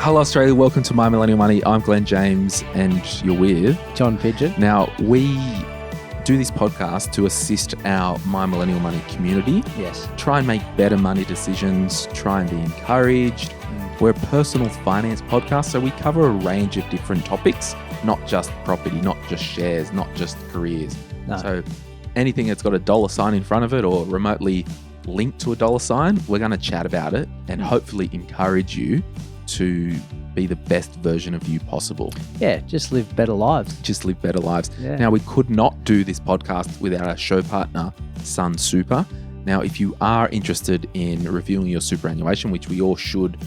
Hello, Australia. Welcome to My Millennial Money. I'm Glen James, and you're with John Pidgeon. Now, we do this podcast to assist our My Millennial Money community. Yes. Try and make better money decisions, try and be encouraged. We're a personal finance podcast, so we cover a range of different topics, not just property, not just shares, not just careers. No. So anything that's got a dollar sign in front of it or remotely linked to a dollar sign, we're going to chat about it and hopefully encourage you to be the best version of you possible. Yeah, just live better lives. Just live better lives. Yeah. Now, we could not do this podcast without our show partner, Sun Super. Now, if you are interested in reviewing your superannuation, which we all should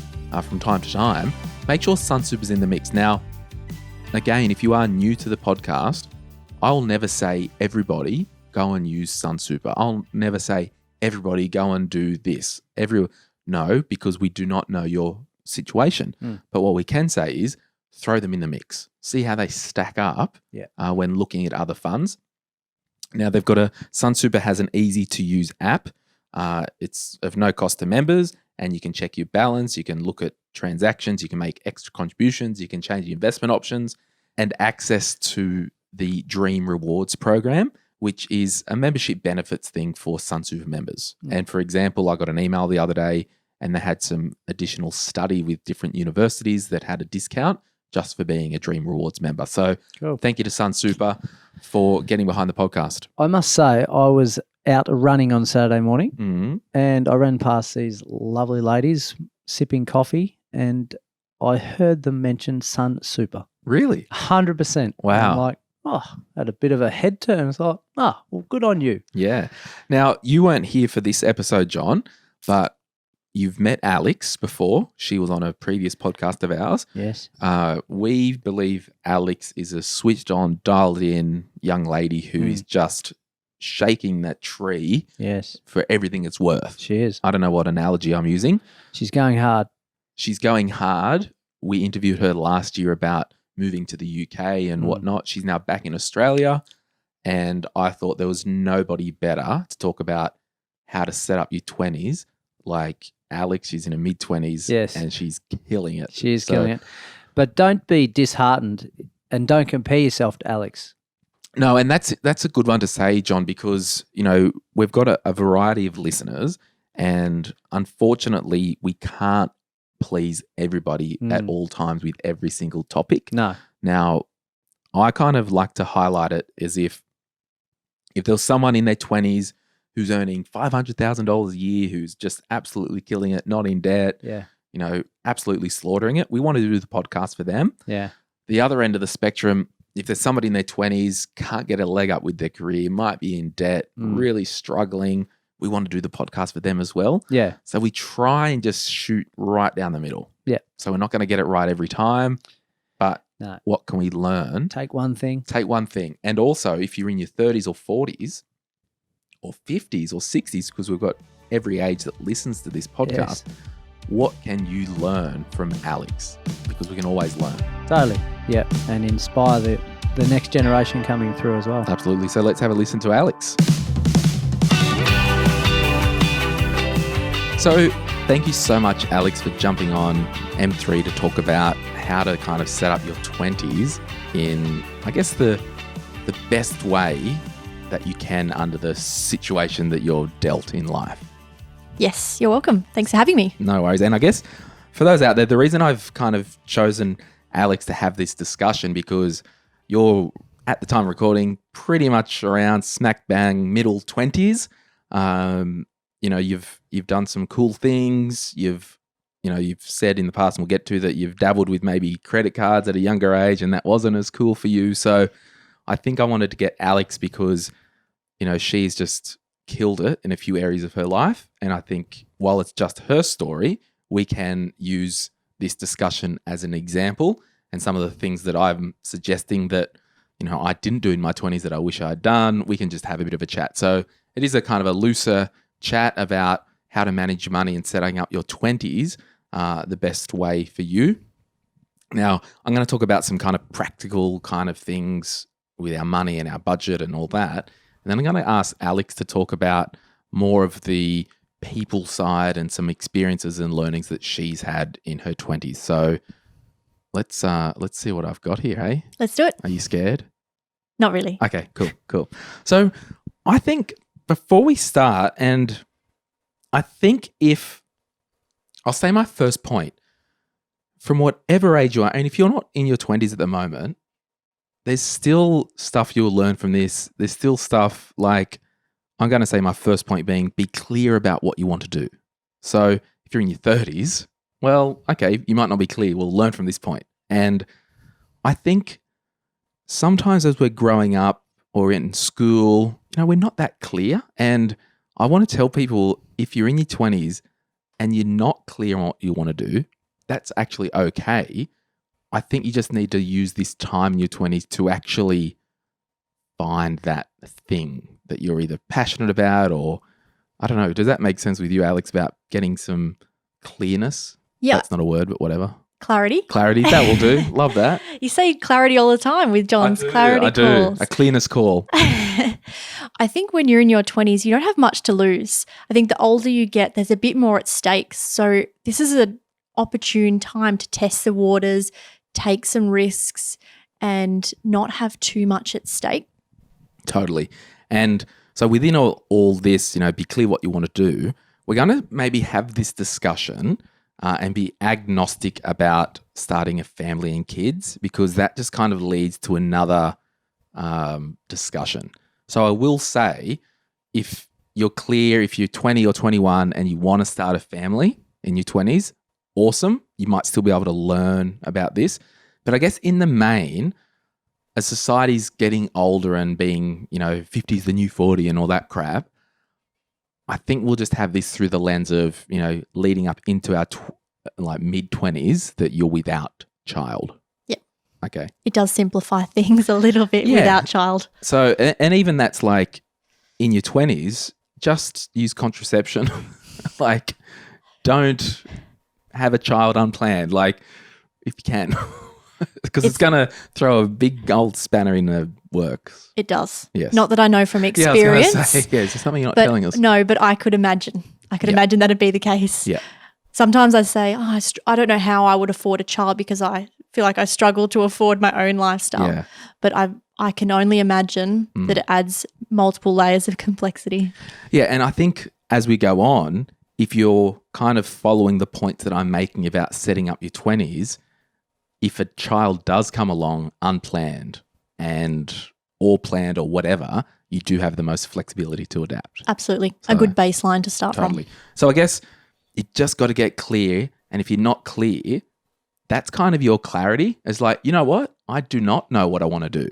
from time to time, make sure Sun Super's in the mix. Now, again, if you are new to the podcast, I'll never say everybody go and use Sun Super. I'll never say everybody go and do this. No, because we do not know your situation. But what we can say is throw them in the mix. See how they stack up when looking at other funds. Now, Sun Super has an easy to use app. It's of no cost to members, and you can check your balance. You can look at transactions. You can make extra contributions. You can change the investment options and access to the Dream Rewards program, which is a membership benefits thing for Sun Super members. And for example, I got an email the other day and they had some additional study with different universities that had a discount just for being a Dream Rewards member. So Thank you to Sun Super for getting behind the podcast. I must say, I was out running on Saturday morning and I ran past these lovely ladies sipping coffee and I heard them mention Sun Super. Really? 100%. Wow. I'm like, had a bit of a head turn. I thought, well, good on you. Yeah. Now, you weren't here for this episode, John, but you've met Alex before. She was on a previous podcast of ours. Yes. We believe Alex is a switched on, dialed in young lady who is just shaking that tree for everything it's worth. She is. I don't know what analogy I'm using. She's going hard. She's going hard. We interviewed her last year about moving to the UK and whatnot. She's now back in Australia. And I thought there was nobody better to talk about how to set up your 20s like Alex. She's in her mid-20s and she's killing it. She is killing it. But don't be disheartened and don't compare yourself to Alex. No, and that's a good one to say, John, because, you know, we've got a variety of listeners and unfortunately we can't please everybody at all times with every single topic. No. Now, I kind of like to highlight it as if there's someone in their 20s who's earning $500,000 a year, who's just absolutely killing it, not in debt, you know, absolutely slaughtering it. We want to do the podcast for them. Yeah. The other end of the spectrum, if there's somebody in their 20s, can't get a leg up with their career, might be in debt, really struggling, we want to do the podcast for them as well. Yeah. So we try and just shoot right down the middle. Yeah. So we're not going to get it right every time, but what can we learn? Take one thing. And also, if you're in your 30s or 40s or 50s or 60s, because we've got every age that listens to this podcast, what can you learn from Alex? Because we can always learn. Totally. Yeah. And inspire the next generation coming through as well. Absolutely. So let's have a listen to Alex. So thank you so much, Alex, for jumping on M3 to talk about how to kind of set up your 20s in, I guess, the best way that you can under the situation that you're dealt in life. Yes, you're welcome. Thanks for having me. No worries. And I guess for those out there, the reason I've kind of chosen Alex to have this discussion because you're, at the time of recording, pretty much around smack bang middle 20s. You know, you've done some cool things. You've said in the past, and we'll get to that, you've dabbled with maybe credit cards at a younger age and that wasn't as cool for you. So I think I wanted to get Alex because, you know, she's just killed it in a few areas of her life. And I think while it's just her story, we can use this discussion as an example and some of the things that I'm suggesting that, you know, I didn't do in my 20s that I wish I'd done. We can just have a bit of a chat. So it is a kind of a looser chat about how to manage money and setting up your 20s the best way for you. Now, I'm going to talk about some kind of practical kind of things with our money and our budget and all that. And then I'm going to ask Alex to talk about more of the people side and some experiences and learnings that she's had in her 20s. So let's see what I've got here, hey? Let's do it. Are you scared? Not really. Okay, cool. So I think before we start, and I think I'll say my first point, from whatever age you are, and if you're not in your 20s at the moment, there's still stuff you'll learn from this. There's still stuff like, I'm going to say my first point being, be clear about what you want to do. So if you're in your 30s, well, okay, you might not be clear. We'll learn from this point. And I think sometimes as we're growing up or in school, we're not that clear. And I want to tell people, if you're in your 20s and you're not clear on what you want to do, that's actually okay. I think you just need to use this time in your 20s to actually find that thing that you're either passionate about, or I don't know. Does that make sense with you, Alex, about getting some clearness? Yeah. That's not a word, but whatever. Clarity. That will do. Love that. You say clarity all the time with John's clarity calls. A clearness call. I think when you're in your 20s, you don't have much to lose. I think the older you get, there's a bit more at stake. So this is an opportune time to test the waters, take some risks, and not have too much at stake. Totally. And so within all this, be clear what you want to do. We're going to maybe have this discussion and be agnostic about starting a family and kids, because that just kind of leads to another discussion. So I will say, if you're clear, if you're 20 or 21 and you want to start a family in your 20s, awesome. You might still be able to learn about this. But I guess in the main, as society's getting older and being, 50 is the new 40 and all that crap, I think we'll just have this through the lens of, leading up into our mid-20s, that you're without child. Yep. Okay. It does simplify things a little bit without child. So, and even that's like in your 20s, just use contraception. Don't have a child unplanned, if you can. Because it's going to throw a big old spanner in the works. It does. Yes. Not that I know from experience. Yeah, I was going to say, is there something you're not telling us? No, but I could imagine. Imagine that'd be the case. Yeah. Sometimes I say, I don't know how I would afford a child, because I feel like I struggle to afford my own lifestyle. Yeah. But I can only imagine that it adds multiple layers of complexity. Yeah, and I think as we go on, if you're kind of following the points that I'm making about setting up your 20s, if a child does come along unplanned or planned or whatever, you do have the most flexibility to adapt. Absolutely. A good baseline to start Totally. from. So I guess you just got to get clear. And if you're not clear, that's kind of your clarity. It's like, you know what? I do not know what I want to do.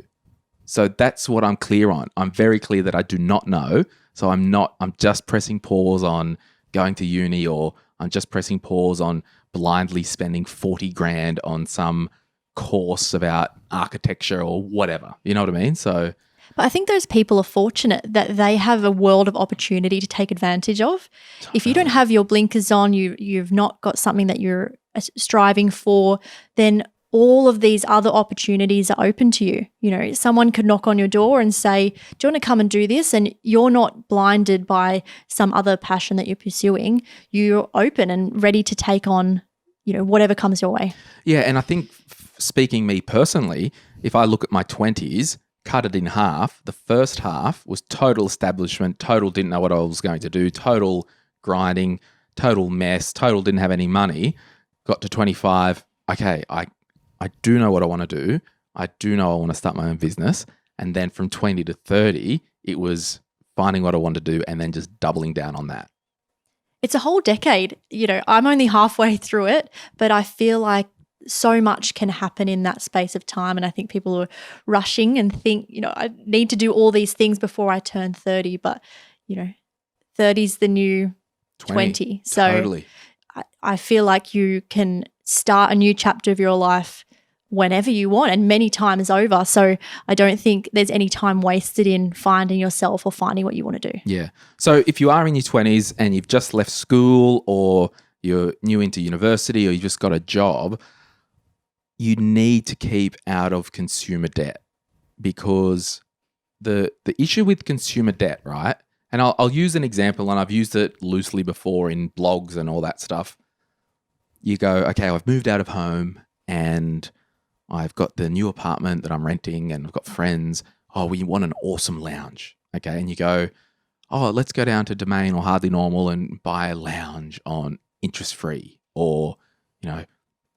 So that's what I'm clear on. I'm very clear that I do not know. So I'm just pressing pause on going to uni, or I'm just pressing pause on blindly spending 40 grand on some course about architecture or whatever. You know what I mean? So, but I think those people are fortunate that they have a world of opportunity to take advantage of. If you don't have your blinkers on, you've not got something that you're striving for, then all of these other opportunities are open to you. Someone could knock on your door and say, do you want to come and do this? And you're not blinded by some other passion that you're pursuing. You're open and ready to take on, whatever comes your way. Yeah. And I think, speaking me personally, if I look at my 20s, cut it in half, the first half was total establishment, total didn't know what I was going to do, total grinding, total mess, total didn't have any money. Got to 25, okay, I do know what I want to do. I do know I want to start my own business. And then from 20 to 30, it was finding what I want to do and then just doubling down on that. It's a whole decade. I'm only halfway through it, but I feel like so much can happen in that space of time. And I think people are rushing and think, I need to do all these things before I turn 30. But, 30 is the new 20. So totally. I feel like you can start a new chapter of your life whenever you want and many times over. So I don't think there's any time wasted in finding yourself or finding what you want to do. Yeah. So if you are in your 20s and you've just left school, or you're new into university, or you just got a job, you need to keep out of consumer debt, because the issue with consumer debt, right? And I'll use an example, and I've used it loosely before in blogs and all that stuff. You go, okay, I've moved out of home and I've got the new apartment that I'm renting and I've got friends. Oh, we want an awesome lounge. Okay. And you go, oh, let's go down to Domain or Hardly Normal and buy a lounge on interest-free or,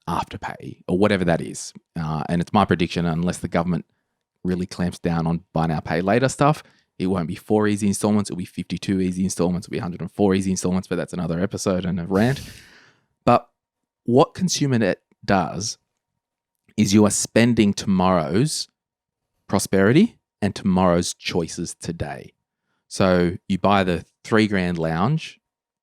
Afterpay or whatever that is. And it's my prediction, unless the government really clamps down on buy now, pay later stuff, it won't be 4 easy installments. It'll be 52 easy installments. It'll be 104 easy installments, but that's another episode and a rant. But what consumer debt does is you are spending tomorrow's prosperity and tomorrow's choices today. So you buy the $3,000 lounge,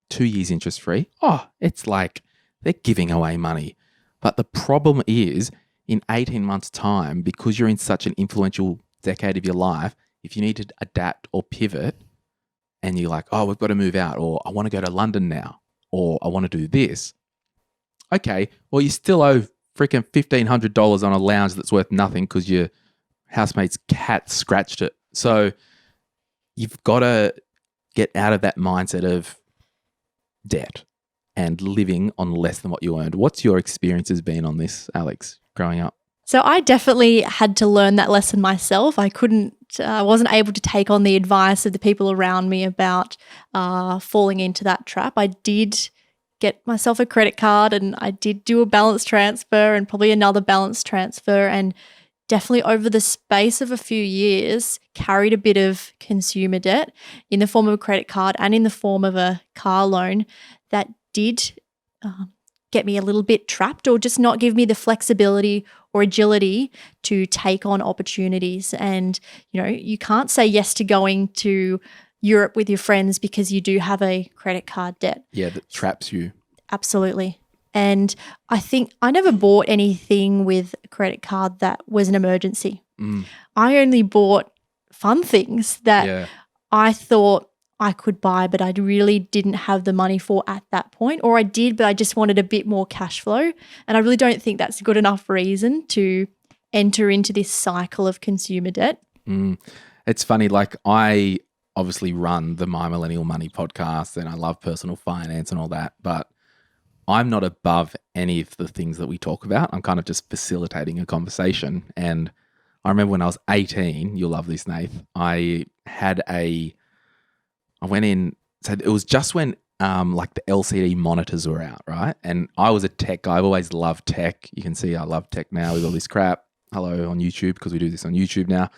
2 years interest free. Oh, it's like they're giving away money. But the problem is, in 18 months' time, because you're in such an influential decade of your life, if you need to adapt or pivot and you're like, oh, we've got to move out, or I want to go to London now, or I want to do this. Okay, well, you still owe freaking $1,500 on a lounge that's worth nothing because your housemate's cat scratched it. So you've got to get out of that mindset of debt and living on less than what you earned. What's your experiences been on this, Alex, growing up? So I definitely had to learn that lesson myself. I wasn't able to take on the advice of the people around me about falling into that trap. I did get myself a credit card and I did do a balance transfer and probably another balance transfer, and definitely over the space of a few years carried a bit of consumer debt in the form of a credit card and in the form of a car loan that did get me a little bit trapped, or just not give me the flexibility or agility to take on opportunities. And, you can't say yes to going to Europe with your friends because you do have a credit card debt. Yeah, that traps you. Absolutely. And I think I never bought anything with a credit card that was an emergency. I only bought fun things that I thought I could buy, but I really didn't have the money for at that point. Or I did, but I just wanted a bit more cash flow. And I really don't think that's a good enough reason to enter into this cycle of consumer debt. It's funny, like I obviously run the My Millennial Money podcast and I love personal finance and all that, but I'm not above any of the things that we talk about. I'm kind of just facilitating a conversation. And I remember when I was 18, you'll love this, Nath, I went in, so it was just when like the LCD monitors were out, right? And I was a tech guy. I've always loved tech. You can see I love tech now with all this crap. Hello on YouTube, because we do this on YouTube now.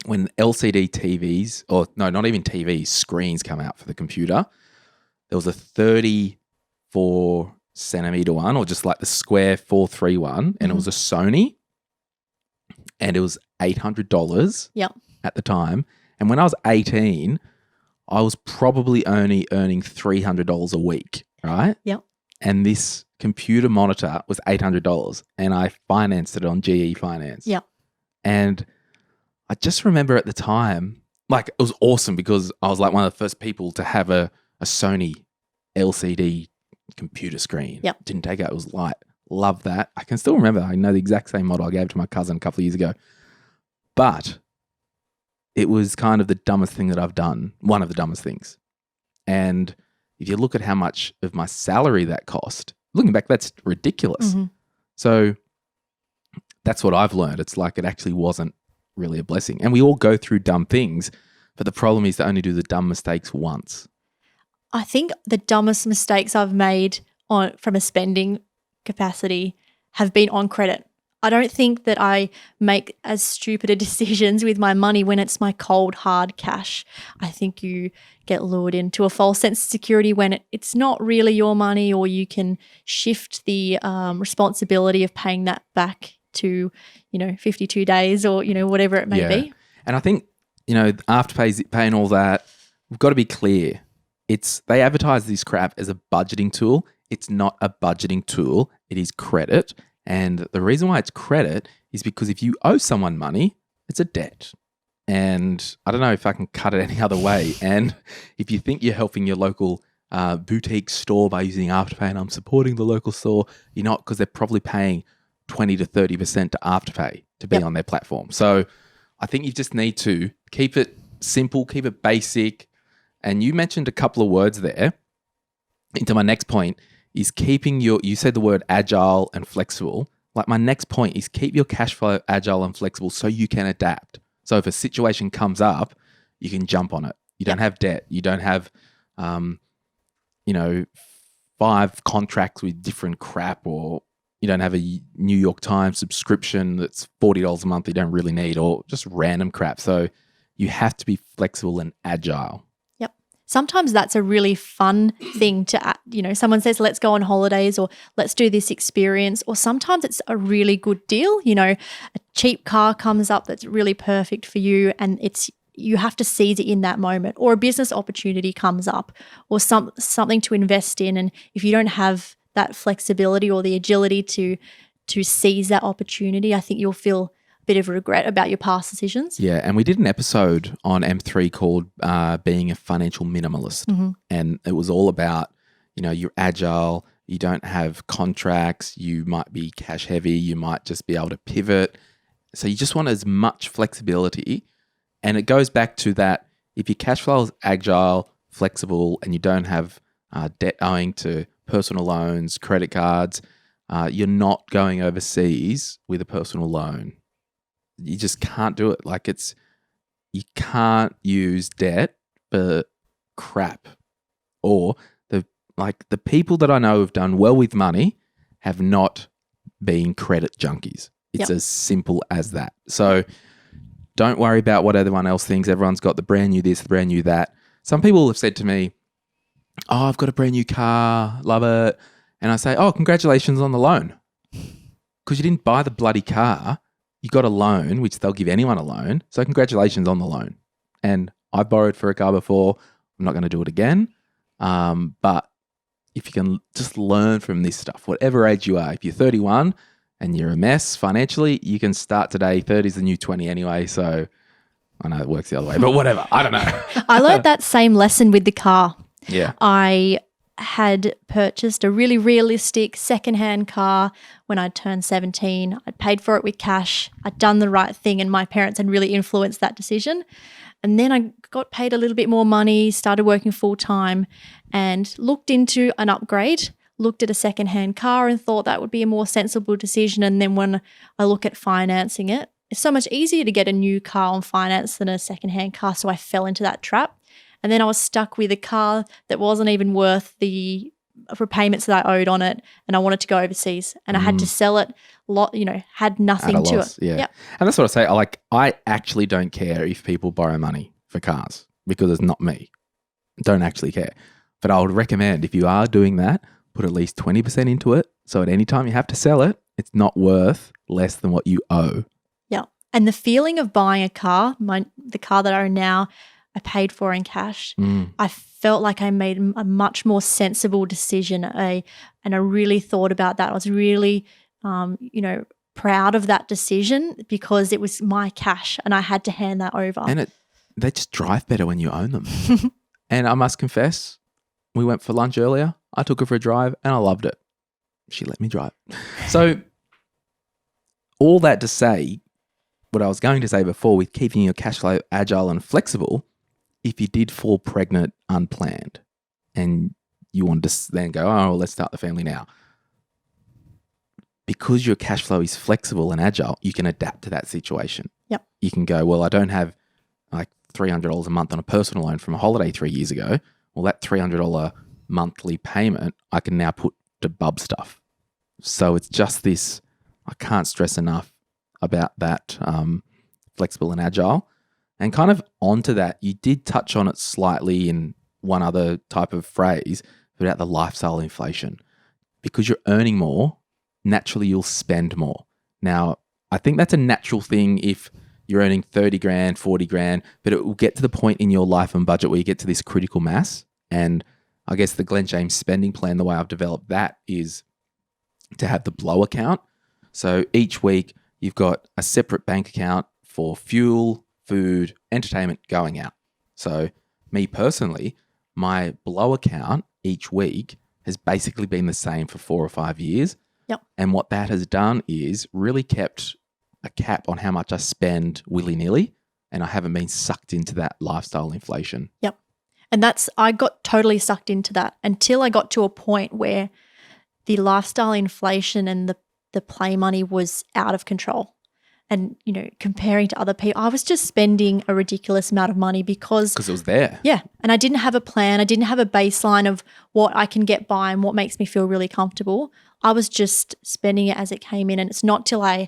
When LCD TVs, or no, not even TVs, screens come out for the computer, there was a 34 centimeter one, or just like the square 4:3 one, and it was a Sony, and it was $800 at the time. And when I was 18, I was probably only earning $300 a week, right? Yep. And this computer monitor was $800, and I financed it on GE Finance. Yep. And I just remember at the time, like, it was awesome because I was like one of the first people to have a Sony LCD computer screen. Yep. Didn't take out, it was light. Love that. I can still remember, I know the exact same model I gave to my cousin a couple of years ago. But it was kind of the dumbest thing that I've done, one of the dumbest things. And if you look at how much of my salary that cost, looking back, that's ridiculous. So that's what I've learned. It's like it actually wasn't really a blessing. And we all go through dumb things, but the problem is to only do the dumb mistakes once. I think the dumbest mistakes I've made from a spending capacity have been on credit. I don't think that I make as stupid a decisions with my money when it's my cold, hard cash. I think you get lured into a false sense of security when it's not really your money, or you can shift the responsibility of paying that back to, 52 days or, whatever it may be. And I think, Afterpay, paying all that, we've got to be clear. They advertise this crap as a budgeting tool. It's not a budgeting tool. It is credit. And the reason why it's credit is because if you owe someone money, it's a debt. And I don't know if I can cut it any other way. And if you think you're helping your local boutique store by using Afterpay and I'm supporting the local store, you're not, because they're probably paying 20 to 30% to Afterpay to be on their platform. So I think you just need to keep it simple, keep it basic. And you mentioned a couple of words there into my next point is keeping you said the word agile and flexible. Like my next point is keep your cash flow agile and flexible so you can adapt. So if a situation comes up, you can jump on it. You don't have debt. You don't have, 5 contracts with different crap, or you don't have a New York Times subscription that's $40 a month you don't really need, or just random crap. So you have to be flexible and agile. Yep. Sometimes that's a really fun thing to, someone says, let's go on holidays or let's do this experience. Or sometimes it's a really good deal. A cheap car comes up that's really perfect for you, and you have to seize it in that moment. Or a business opportunity comes up, or something to invest in. And if you don't have that flexibility or the agility to seize that opportunity, I think you'll feel a bit of regret about your past decisions. Yeah, and we did an episode on M3 called Being a Financial Minimalist. Mm-hmm. And it was all about, you're agile, you don't have contracts, you might be cash heavy, you might just be able to pivot. So you just want as much flexibility. And it goes back to that, if your cash flow is agile, flexible, and you don't have debt owing to personal loans, credit cards, you're not going overseas with a personal loan. You just can't do it. Like you can't use debt for crap. Or the people that I know who've done well with money have not been credit junkies. It's as simple as that. So don't worry about what everyone else thinks. Everyone's got the brand new this, the brand new that. Some people have said to me, oh, I've got a brand new car, love it. And I say, oh, congratulations on the loan. Because you didn't buy the bloody car. You got a loan, which they'll give anyone a loan. So congratulations on the loan. And I borrowed for a car before. I'm not going to do it again. But if you can just learn from this stuff, whatever age you are, if you're 31 and you're a mess financially, you can start today. 30 is the new 20 anyway. So I know it works the other way, but whatever. I don't know. I learned that same lesson with the car. Yeah. I had purchased a really realistic secondhand car when I turned 17. I'd paid for it with cash. I'd done the right thing, and my parents had really influenced that decision. And then I got paid a little bit more money, started working full time, and looked into an upgrade, looked at a secondhand car and thought that would be a more sensible decision. And then when I look at financing it, it's so much easier to get a new car on finance than a secondhand car. So I fell into that trap. And then I was stuck with a car that wasn't even worth the repayments that I owed on it, and I wanted to go overseas, and I had to sell it. Had nothing to it. Yeah, yep. And that's what I say. I actually don't care if people borrow money for cars because it's not me. Don't actually care. But I would recommend if you are doing that, put at least 20% into it. So at any time you have to sell it, it's not worth less than what you owe. Yeah, and the feeling of buying a car, the car that I own now, I paid for in cash. I felt like I made a much more sensible decision, and I really thought about that. I was really, proud of that decision because it was my cash and I had to hand that over. And they just drive better when you own them. And I must confess, we went for lunch earlier. I took her for a drive and I loved it. She let me drive. So all that to say, what I was going to say before with keeping your cash flow agile and flexible, if you did fall pregnant unplanned and you wanted to then go, oh, let's start the family now. Because your cash flow is flexible and agile, you can adapt to that situation. Yep. You can go, well, I don't have like $300 a month on a personal loan from a holiday 3 years ago. Well, that $300 monthly payment, I can now put to bub stuff. So it's just this, I can't stress enough about that flexible and agile. And kind of onto that, you did touch on it slightly in one other type of phrase about the lifestyle inflation. Because you're earning more, naturally you'll spend more. Now, I think that's a natural thing if you're earning 30 grand, 40 grand, but it will get to the point in your life and budget where you get to this critical mass. And I guess the Glen James spending plan, the way I've developed that is to have the blow account. So each week you've got a separate bank account for fuel, food, entertainment, going out. So me personally, my blow account each week has basically been the same for 4 or 5 years. Yep. And what that has done is really kept a cap on how much I spend willy-nilly, and I haven't been sucked into that lifestyle inflation. Yep. And I got totally sucked into that until I got to a point where the lifestyle inflation and the play money was out of control. And, comparing to other people, I was just spending a ridiculous amount of money because it was there. Yeah. And I didn't have a plan. I didn't have a baseline of what I can get by and what makes me feel really comfortable. I was just spending it as it came in. And it's not till I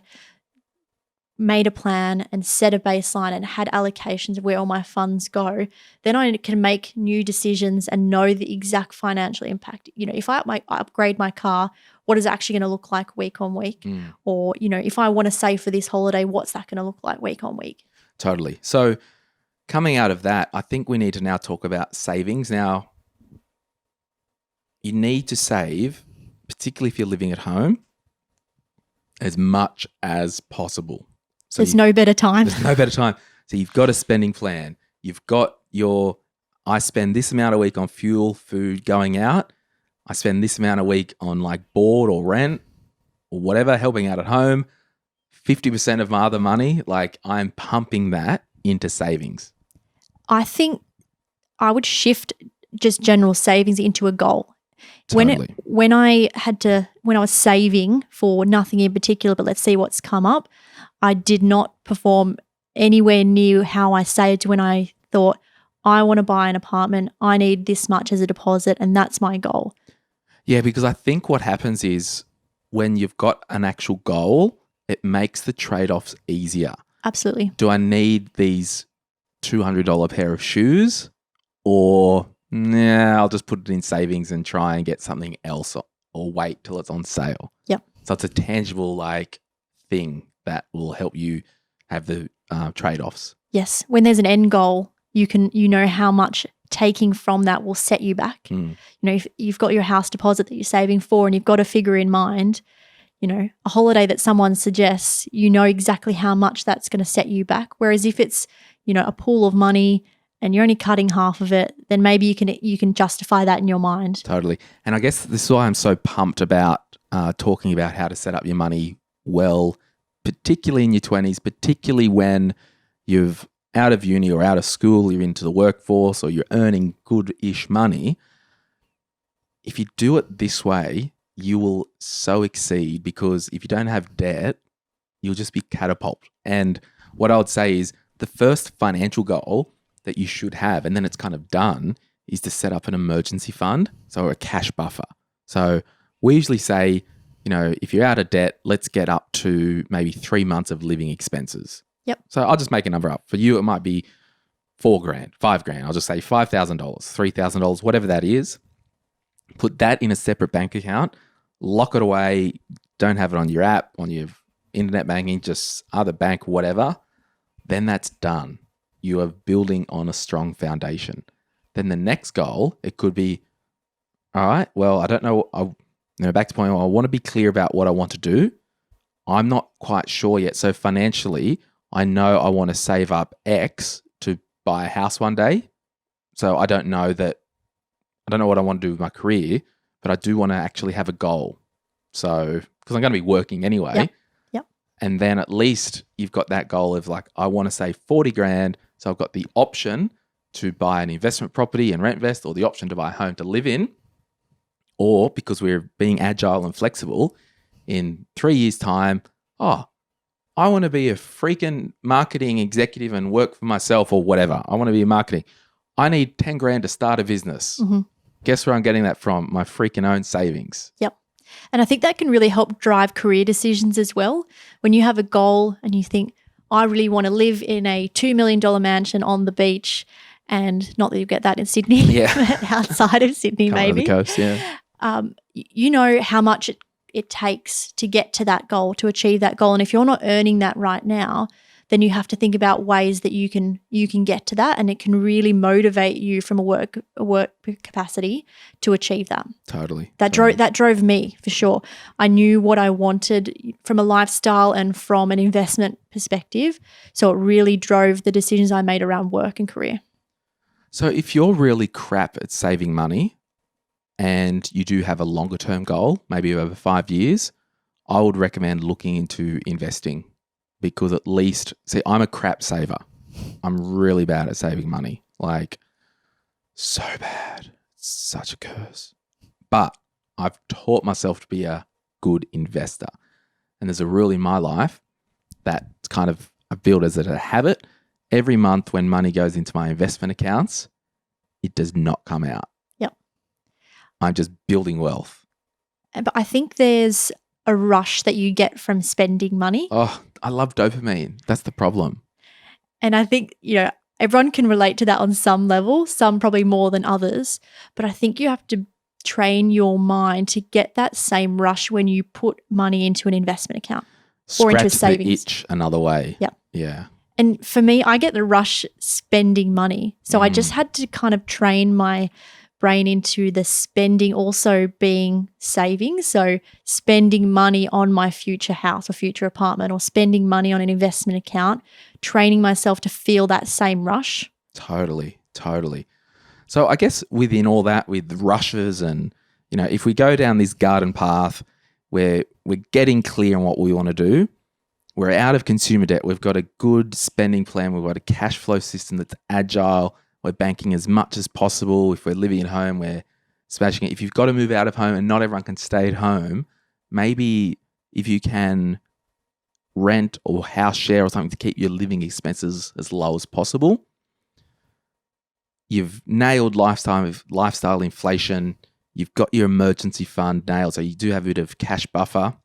made a plan and set a baseline and had allocations of where all my funds go, then I can make new decisions and know the exact financial impact. If I upgrade my car, what is it actually going to look like week on week? Or, if I want to save for this holiday, what's that going to look like week on week? Totally. So coming out of that, I think we need to now talk about savings. Now, you need to save, particularly if you're living at home, as much as possible. So there's no better time. There's no better time. So you've got a spending plan. You've got I spend this amount a week on fuel, food, going out. I spend this amount a week on like board or rent or whatever, helping out at home. 50% of my other money, like I'm pumping that into savings. I think I would shift just general savings into a goal. Totally. When I was saving for nothing in particular, but let's see what's come up, I did not perform anywhere near how I saved when I thought, I want to buy an apartment, I need this much as a deposit, and that's my goal. Yeah, because I think what happens is when you've got an actual goal, it makes the trade-offs easier. Absolutely. Do I need these $200 pair of shoes, or I'll just put it in savings and try and get something else, or wait till it's on sale? Yep. So it's a tangible thing that will help you have the trade-offs. Yes. When there's an end goal, you know how much taking from that will set you back. If you've got your house deposit that you're saving for and you've got a figure in mind, a holiday that someone suggests, exactly how much that's going to set you back. Whereas if it's, a pool of money and you're only cutting half of it, then maybe you can justify that in your mind. Totally. And I guess this is why I'm so pumped about talking about how to set up your money well, particularly in your 20s, particularly when you've out of uni or out of school, you're into the workforce or you're earning good-ish money. If you do it this way, you will so exceed, because if you don't have debt, you'll just be catapulted. And what I would say is the first financial goal that you should have, and then it's kind of done, is to set up an emergency fund, so a cash buffer. So we usually say, if you're out of debt, let's get up to maybe 3 months of living expenses. Yep. So I'll just make a number up. For you, it might be $4,000, $5,000. I'll just say $5,000, $3,000, whatever that is. Put that in a separate bank account, lock it away. Don't have it on your app, on your internet banking, just other bank, whatever. Then that's done. You are building on a strong foundation. Then the next goal, it could be, all right, well, I don't know. Back to the point, I want to be clear about what I want to do. I'm not quite sure yet. So financially, I know I want to save up X to buy a house one day. So I don't know what I want to do with my career, but I do want to actually have a goal. So, because I'm going to be working anyway. Yep. And then at least you've got that goal of I want to save 40 grand. So I've got the option to buy an investment property and rent invest, or the option to buy a home to live in. Or because we're being agile and flexible, in 3 years' time, I want to be a freaking marketing executive and work for myself or whatever. I want to be in marketing. I need 10 grand to start a business. Mm-hmm. Guess where I'm getting that from? My freaking own savings. Yep. And I think that can really help drive career decisions as well. When you have a goal and you think, I really want to live in a $2 million mansion on the beach, and not that you get that in Sydney, but outside of Sydney maybe. The coast, yeah. You know how much it takes to get to that goal, to achieve that goal. And if you're not earning that right now, then you have to think about ways that you can get to that, and it can really motivate you from a work capacity to achieve that. Totally. That drove me for sure. I knew what I wanted from a lifestyle and from an investment perspective, so it really drove the decisions I made around work and career. So if you're really crap at saving money and you do have a longer term goal, maybe over 5 years, I would recommend looking into investing, because at least, I'm a crap saver. I'm really bad at saving money, so bad. It's such a curse. But I've taught myself to be a good investor. And there's a rule in my life that kind of I built as a habit. Every month when money goes into my investment accounts, it does not come out. Yep. I'm just building wealth. But I think there's a rush that you get from spending money. Oh, I love dopamine. That's the problem. And I think, everyone can relate to that on some level, some probably more than others. But I think you have to train your mind to get that same rush when you put money into an investment account or into a savings. The itch another way. Yep. Yeah. And for me, I get the rush spending money. So I just had to kind of train my brain into the spending also being savings. So spending money on my future house or future apartment, or spending money on an investment account, training myself to feel that same rush. Totally. So I guess within all that, with rushes and, if we go down this garden path where we're getting clear on what we want to do, we're out of consumer debt, we've got a good spending plan, we've got a cash flow system that's agile, we're banking as much as possible. If we're living at home, we're smashing it. If you've got to move out of home and not everyone can stay at home, maybe if you can rent or house share or something to keep your living expenses as low as possible. You've nailed lifestyle inflation. You've got your emergency fund nailed, so you do have a bit of cash buffer.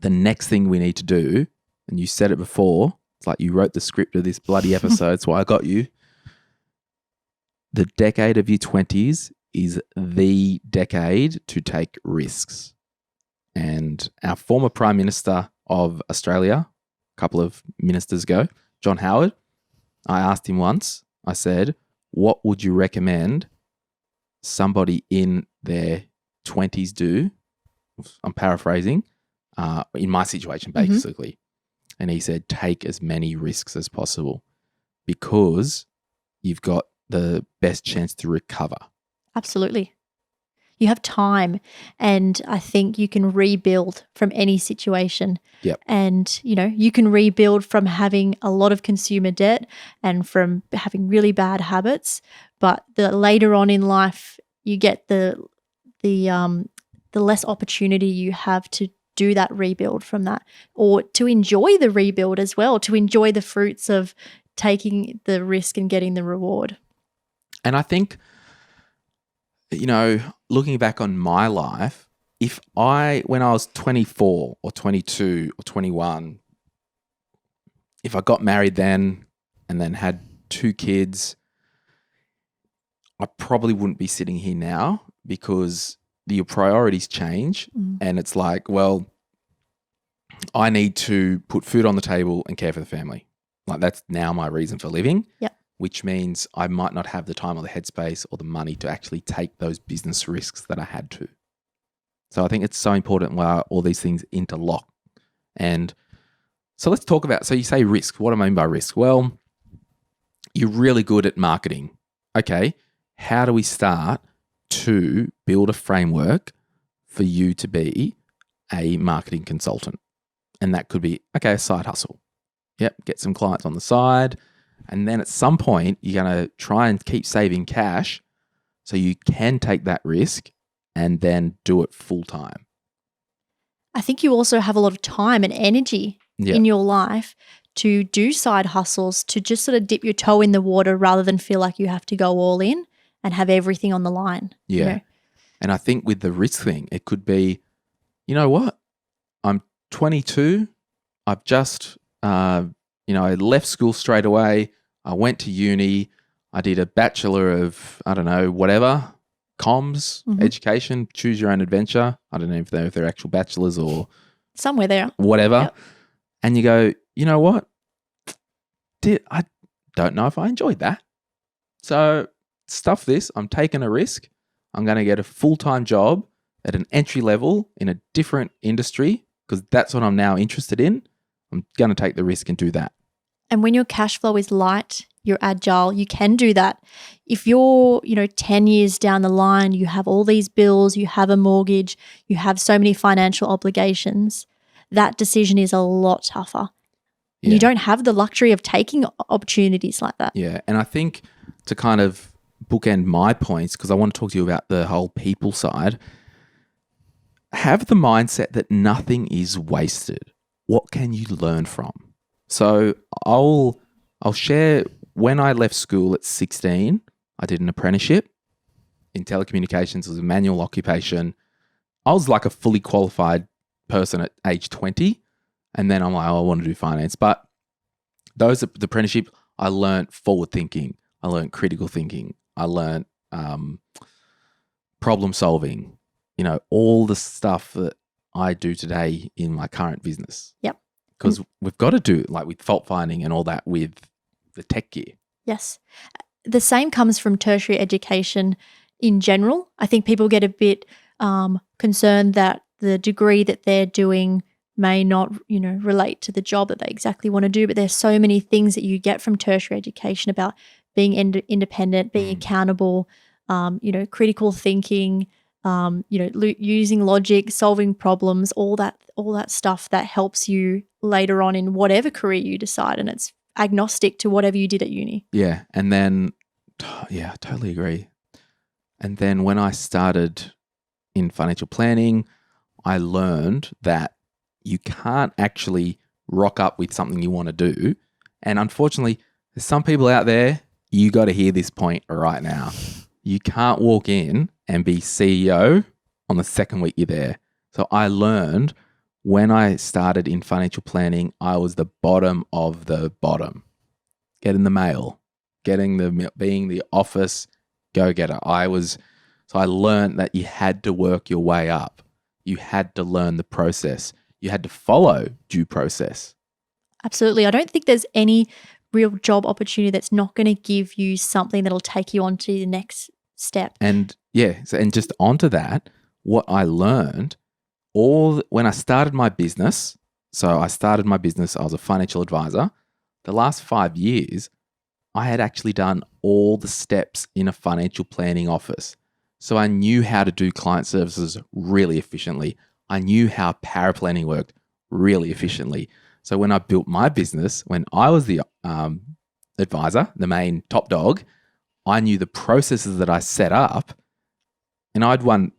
The next thing we need to do, and you said it before, it's like you wrote the script of this bloody episode, that's why I got you. The decade of your 20s is the decade to take risks. And our former Prime Minister of Australia, a couple of ministers ago, John Howard, I asked him once, I said, what would you recommend somebody in their 20s do? I'm paraphrasing, in my situation, basically. Mm-hmm. And he said, take as many risks as possible because you've got the best chance to recover. Absolutely. You have time, and I think you can rebuild from any situation. Yep. And, you can rebuild from having a lot of consumer debt and from having really bad habits, but the later on in life you get the less opportunity you have to do that rebuild from that, or to enjoy the rebuild as well, to enjoy the fruits of taking the risk and getting the reward. And I think, looking back on my life, when I was 24 or 22 or 21, if I got married then and then had 2 kids, I probably wouldn't be sitting here now because your priorities change. And it's like, well, I need to put food on the table and care for the family. Like that's now my reason for living. Yep. Which means I might not have the time or the headspace or the money to actually take those business risks that I had to. So I think it's so important why all these things interlock. And so let's talk about, so you say risk. What do I mean by risk? Well, you're really good at marketing. Okay, how do we start to build a framework for you to be a marketing consultant? And that could be, a side hustle. Yep, get some clients on the side. And then at some point, you're going to try and keep saving cash so you can take that risk and then do it full time. I think you also have a lot of time and energy in your life to do side hustles, to just sort of dip your toe in the water rather than feel like you have to go all in and have everything on the line. Yeah. And I think with the risk thing, it could be, you know what? I'm 22. I've just I left school straight away. I went to uni. I did a bachelor of, whatever, comms, education, choose your own adventure. I don't know if they're actual bachelors or somewhere there. Whatever. Yep. And you go, you know what? I don't know if I enjoyed that. So stuff this. I'm taking a risk. I'm going to get a full-time job at an entry level in a different industry because that's what I'm now interested in. I'm going to take the risk and do that. And when your cash flow is light, you're agile, you can do that. If you're, 10 years down the line, you have all these bills, you have a mortgage, you have so many financial obligations, that decision is a lot tougher. Yeah. You don't have the luxury of taking opportunities like that. Yeah. And I think to kind of bookend my points, because I want to talk to you about the whole people side, have the mindset that nothing is wasted. What can you learn from? So I'll share, when I left school at 16, I did an apprenticeship in telecommunications. It was a manual occupation. I was like a fully qualified person at age 20. And then I'm like, oh, I want to do finance. But the apprenticeship, I learned forward thinking. I learned critical thinking. I learned problem solving, all the stuff that I do today in my current business. Yep. Because we've got to do like with fault finding and all that with the tech gear. Yes. The same comes from tertiary education in general. I think people get a bit concerned that the degree that they're doing may not, relate to the job that they exactly want to do. But there's so many things that you get from tertiary education about being independent, being accountable, critical thinking, using logic, solving problems, all that stuff that helps you later on in whatever career you decide. And it's agnostic to whatever you did at uni. Yeah. And then, I totally agree. And then when I started in financial planning, I learned that you can't actually rock up with something you want to do. And unfortunately, there's some people out there, you got to hear this point right now. You can't walk in and be CEO on the second week you're there. So I learned when I started in financial planning, I was the bottom of the bottom. Getting the mail, being the office go-getter. So I learned that you had to work your way up. You had to learn the process. You had to follow due process. Absolutely. I don't think there's any real job opportunity that's not going to give you something that'll take you on to the next step. And and just onto that, what I learned when I started my business. So I started my business, I was a financial advisor. The last 5 years, I had actually done all the steps in a financial planning office. So I knew how to do client services really efficiently. I knew how paraplanning worked really efficiently. So when I built my business, when I was the advisor, the main top dog, I knew the processes that I set up, and I'd won,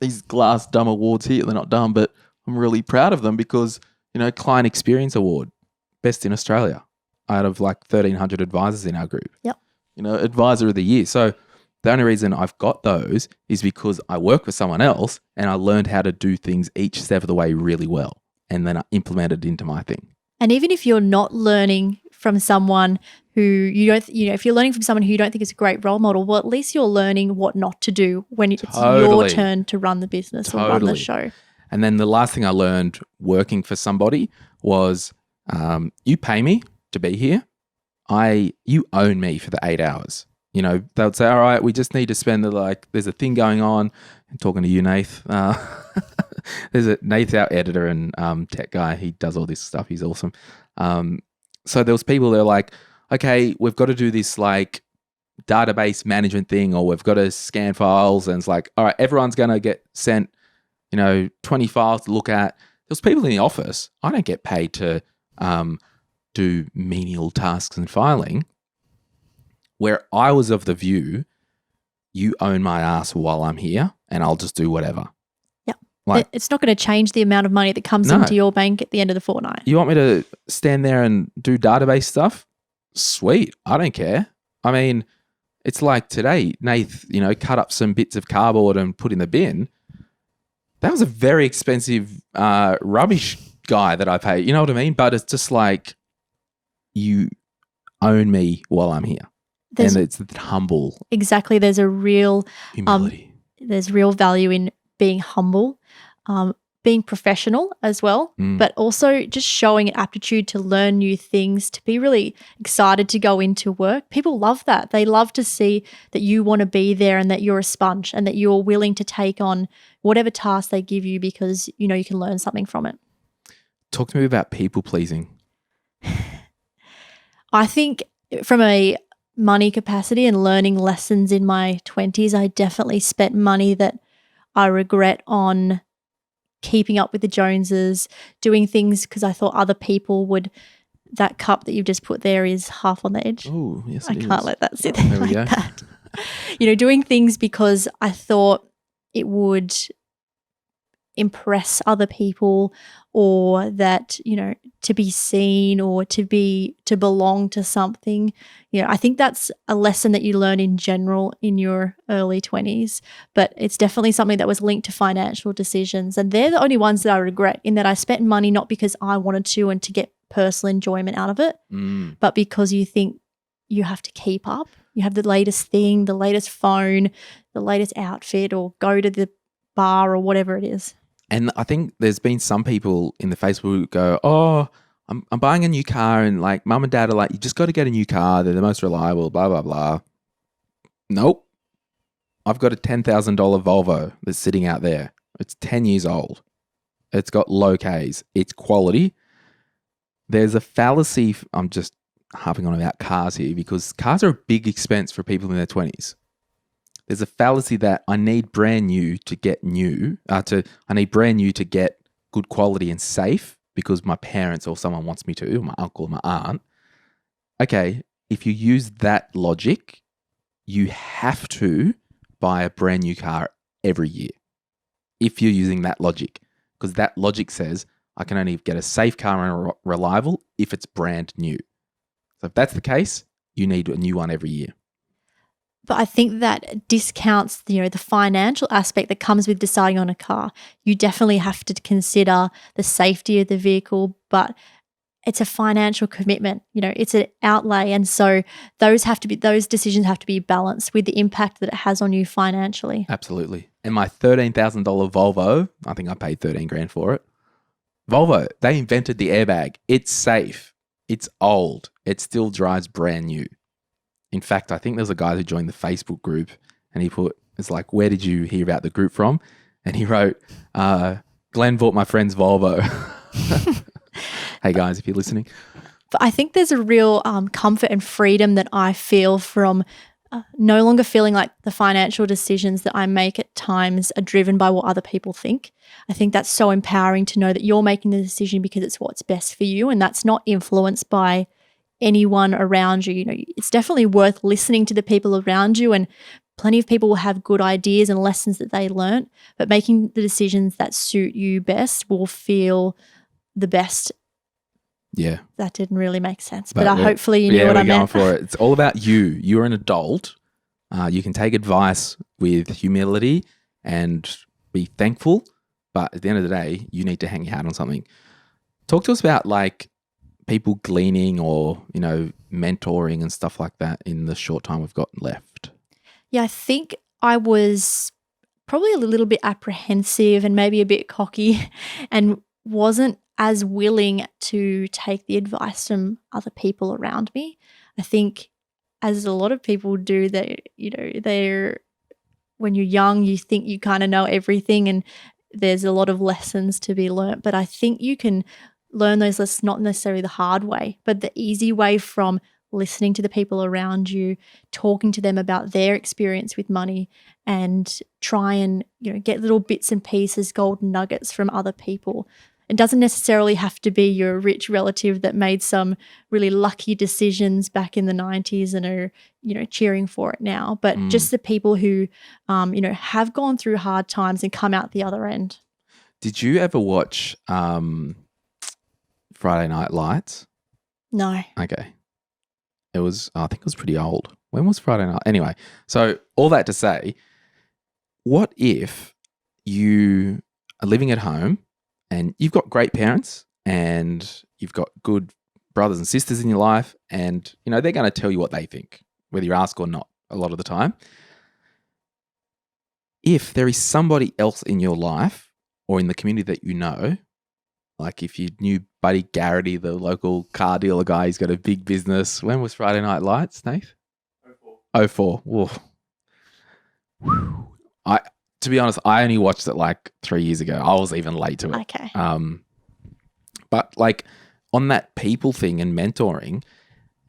these Glass Dumb Awards here. They're not dumb, but I'm really proud of them because, Client Experience Award, best in Australia out of like 1,300 advisors in our group. Yep. Advisor of the year. So the only reason I've got those is because I work for someone else and I learned how to do things each step of the way really well. And then I implemented it into my thing. And even if you're not learning from someone who you don't, if you're learning from someone who you don't think is a great role model, well, at least you're learning what not to do when it's your turn to run the business or run the show. And then the last thing I learned working for somebody was you pay me to be here. You own me for the 8 hours. They'll say, all right, we just need to spend there's a thing going on. I'm talking to you, Nath. Nath's our editor and tech guy. He does all this stuff. He's awesome. So there was people that are like, okay, we've got to do this like database management thing, or we've got to scan files. And it's like, all right, everyone's going to get sent, 20 files to look at. There's people in the office. I don't get paid to do menial tasks and filing. Where I was of the view, you own my ass while I'm here and I'll just do whatever. Yeah. It's not going to change the amount of money that comes into your bank at the end of the fortnight. You want me to stand there and do database stuff? Sweet. I don't care. I mean, it's like today, Nath, cut up some bits of cardboard and put in the bin. That was a very expensive rubbish guy that I pay. You know what I mean? But it's just like you own me while I'm here. And it's humble. Exactly. There's a real humility. There's real value in being humble, being professional as well, but also just showing an aptitude to learn new things, to be really excited to go into work. People love that. They love to see that you want to be there and that you're a sponge and that you're willing to take on whatever task they give you because you can learn something from it. Talk to me about people pleasing. I think from a money capacity and learning lessons in my 20s, I definitely spent money that I regret on keeping up with the Joneses, doing things because I thought other people would. That cup that you've just put there is half on the edge. Oh, yes, I can't let that sit there like go. that. Doing things because I thought it would impress other people, or that, to be seen, or to belong to something. I think that's a lesson that you learn in general in your early 20s, but it's definitely something that was linked to financial decisions. And they're the only ones that I regret, in that I spent money not because I wanted to and to get personal enjoyment out of it, but because you think you have to keep up. You have the latest thing, the latest phone, the latest outfit, or go to the bar or whatever it is. And I think there's been some people in the Facebook who go, oh, I'm buying a new car, and like mum and dad are like, you just got to get a new car. They're the most reliable, blah, blah, blah. Nope. I've got a $10,000 Volvo that's sitting out there. It's 10 years old. It's got low Ks. It's quality. There's a fallacy. I'm just harping on about cars here because cars are a big expense for people in their 20s. There's a fallacy that I need brand new to get new. I need brand new to get good quality and safe because my parents or someone wants me to, or my uncle or my aunt. Okay, if you use that logic, you have to buy a brand new car every year. If you're using that logic, because that logic says I can only get a safe car and reliable if it's brand new. So if that's the case, you need a new one every year. But I think that discounts, the financial aspect that comes with deciding on a car. You definitely have to consider the safety of the vehicle, but it's a financial commitment. It's an outlay, and so those decisions have to be balanced with the impact that it has on you financially. Absolutely. And my $13,000 Volvo, I think I paid 13 grand for it. Volvo, they invented the airbag. It's safe. It's old. It still drives brand new. In fact, I think there's a guy who joined the Facebook group and he it's like, where did you hear about the group from? And he wrote, Glenn bought my friend's Volvo. Hey guys, if you're listening. But I think there's a real comfort and freedom that I feel from no longer feeling like the financial decisions that I make at times are driven by what other people think. I think that's so empowering to know that you're making the decision because it's what's best for you, and that's not influenced by anyone around you. It's definitely worth listening to the people around you, and plenty of people will have good ideas and lessons that they learnt, but making the decisions that suit you best will feel the best. Yeah. That didn't really make sense, but hopefully you knew what I meant. Yeah, we're going for it. It's all about you. You're an adult. You can take advice with humility and be thankful, but at the end of the day, you need to hang your hat on something. Talk to us about like people gleaning or, mentoring and stuff like that in the short time we've got left. Yeah, I think I was probably a little bit apprehensive and maybe a bit cocky and wasn't as willing to take the advice from other people around me. I think, as a lot of people do, that when you're young, you think you kind of know everything and there's a lot of lessons to be learnt. But I think you can learn those lessons not necessarily the hard way, but the easy way, from listening to the people around you, talking to them about their experience with money, and try and get little bits and pieces, golden nuggets from other people. It doesn't necessarily have to be your rich relative that made some really lucky decisions back in the 90s and are, cheering for it now, but just the people who, have gone through hard times and come out the other end. Did you ever watch Friday Night Lights? No. Okay. I think it was pretty old. When was Friday Night? Anyway, so all that to say, what if you are living at home and you've got great parents and you've got good brothers and sisters in your life, and they're going to tell you what they think, whether you ask or not, a lot of the time. If there is somebody else in your life or in the community that you know, like if you knew Buddy Garrity, the local car dealer guy, he's got a big business. When was Friday Night Lights, Nath? 04. Whoa. To be honest, I only watched it like 3 years ago. I was even late to it. Okay. But like on that people thing and mentoring,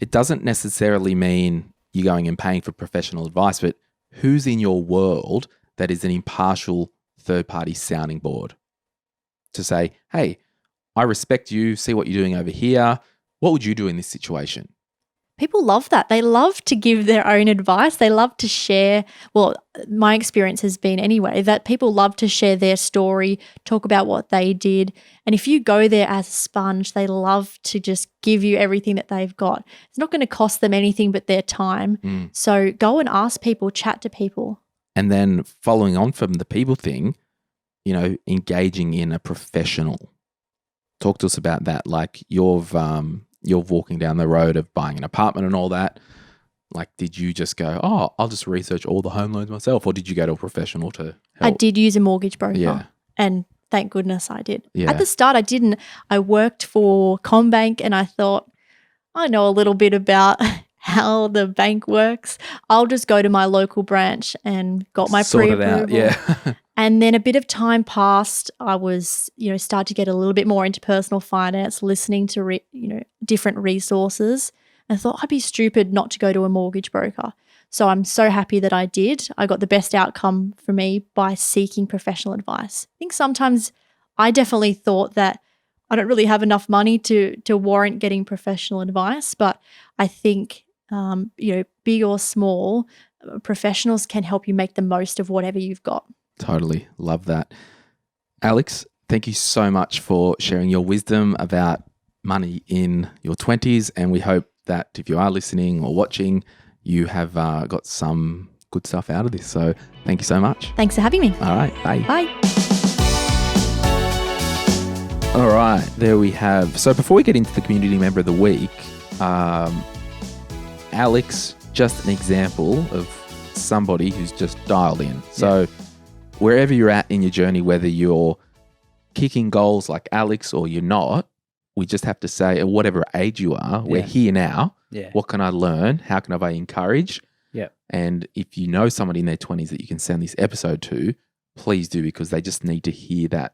it doesn't necessarily mean you're going and paying for professional advice, but who's in your world that is an impartial third-party sounding board to say, hey, I respect you, see what you're doing over here. What would you do in this situation? people love that. They love to give their own advice. They love to share. Well, my experience has been anyway that people love to share their story, talk about what they did. And if you go there as a sponge, they love to just give you everything that they've got. It's not going to cost them anything but their time. So go and ask people, chat to people. And then following on from the people thing, you know, engaging in a professional. Talk to us about that. Like you're walking down the road of buying an apartment and all that. Like, did you just go, oh, I'll just research all the home loans myself? Or did you go to a professional to help? I did use a mortgage broker. Yeah. And thank goodness I did. Yeah. At the start, I didn't. I worked for CommBank and I thought, I know a little bit about how the bank works. I'll just go to my local branch and got my Sorted pre-approval. out, yeah. And then a bit of time passed. I was, started to get a little bit more into personal finance, listening to, different resources. And I thought I'd be stupid not to go to a mortgage broker. So I'm so happy that I did. I got the best outcome for me by seeking professional advice. I think sometimes I definitely thought that I don't really have enough money to warrant getting professional advice, but I think, big or small, professionals can help you make the most of whatever you've got. Totally. Love that. Alex, thank you so much for sharing your wisdom about money in your 20s. And we hope that if you are listening or watching, you have got some good stuff out of this. So thank you so much. Thanks for having me. All right. Bye. Bye. All right. There we have. So before we get into the community member of the week, Alex, just an example of somebody who's just dialed in. So wherever you're at in your journey, whether you're kicking goals like Alex or you're not, we just have to say, at whatever age you are, we're here now. Yeah. What can I learn? How can I encourage? Yeah. And if you know somebody in their 20s that you can send this episode to, please do, because they just need to hear that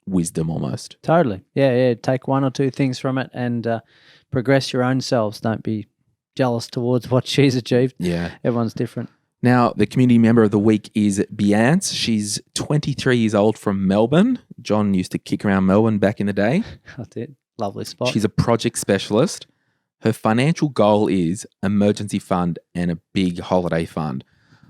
wisdom almost. Totally. Yeah. Take one or two things from it and progress your own selves. Don't be jealous towards what she's achieved. Yeah. Everyone's different. Now, the community member of the week is Beyonce. She's 23 years old from Melbourne. John used to kick around Melbourne back in the day. I did. Lovely spot. She's a project specialist. Her financial goal is emergency fund and a big holiday fund.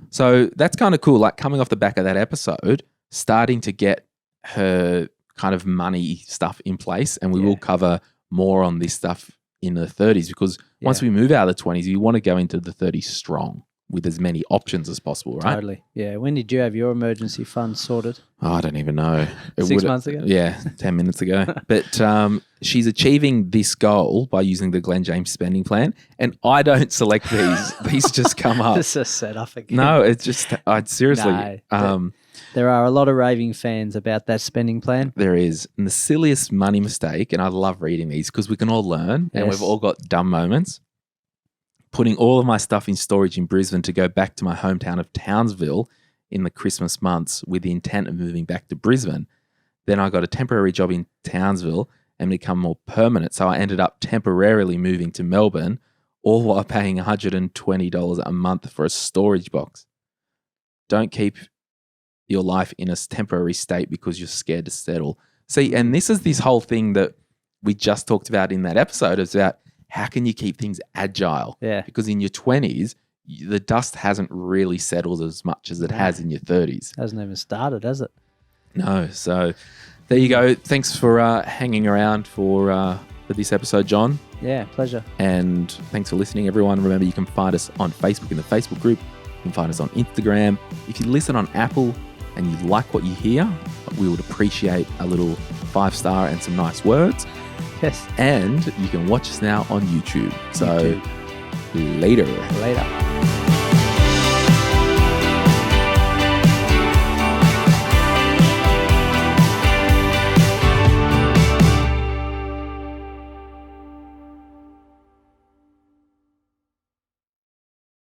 So that's kind of cool. Like coming off the back of that episode, starting to get her kind of money stuff in place. And we will cover more on this stuff in the 30s because once we move out of the 20s, you want to go into the 30s strong with as many options as possible, right? Totally. Yeah. When did you have your emergency fund sorted? Oh, I don't even know. 6 months ago? Yeah, 10 minutes ago. But she's achieving this goal by using the Glen James spending plan. And I don't select these. These just come up. This is a setup again. No, it's just, seriously. No, there are a lot of raving fans about that spending plan. There is. And the silliest money mistake, and I love reading these because we can all learn and we've all got dumb moments. Putting all of my stuff in storage in Brisbane to go back to my hometown of Townsville in the Christmas months with the intent of moving back to Brisbane. Then I got a temporary job in Townsville and become more permanent. So I ended up temporarily moving to Melbourne, all while paying $120 a month for a storage box. Don't keep your life in a temporary state because you're scared to settle. See, and this is this whole thing that we just talked about in that episode. It's about how can you keep things agile? Yeah. Because in your 20s, the dust hasn't really settled as much as it has in your 30s. Hasn't even started, has it? No. So there you go. Thanks for hanging around for this episode, John. Yeah, pleasure. And thanks for listening, everyone. Remember, you can find us on Facebook in the Facebook group. You can find us on Instagram. If you listen on Apple and you like what you hear, we would appreciate a little 5-star and some nice words. Yes. And you can watch us now on YouTube. So later. Later.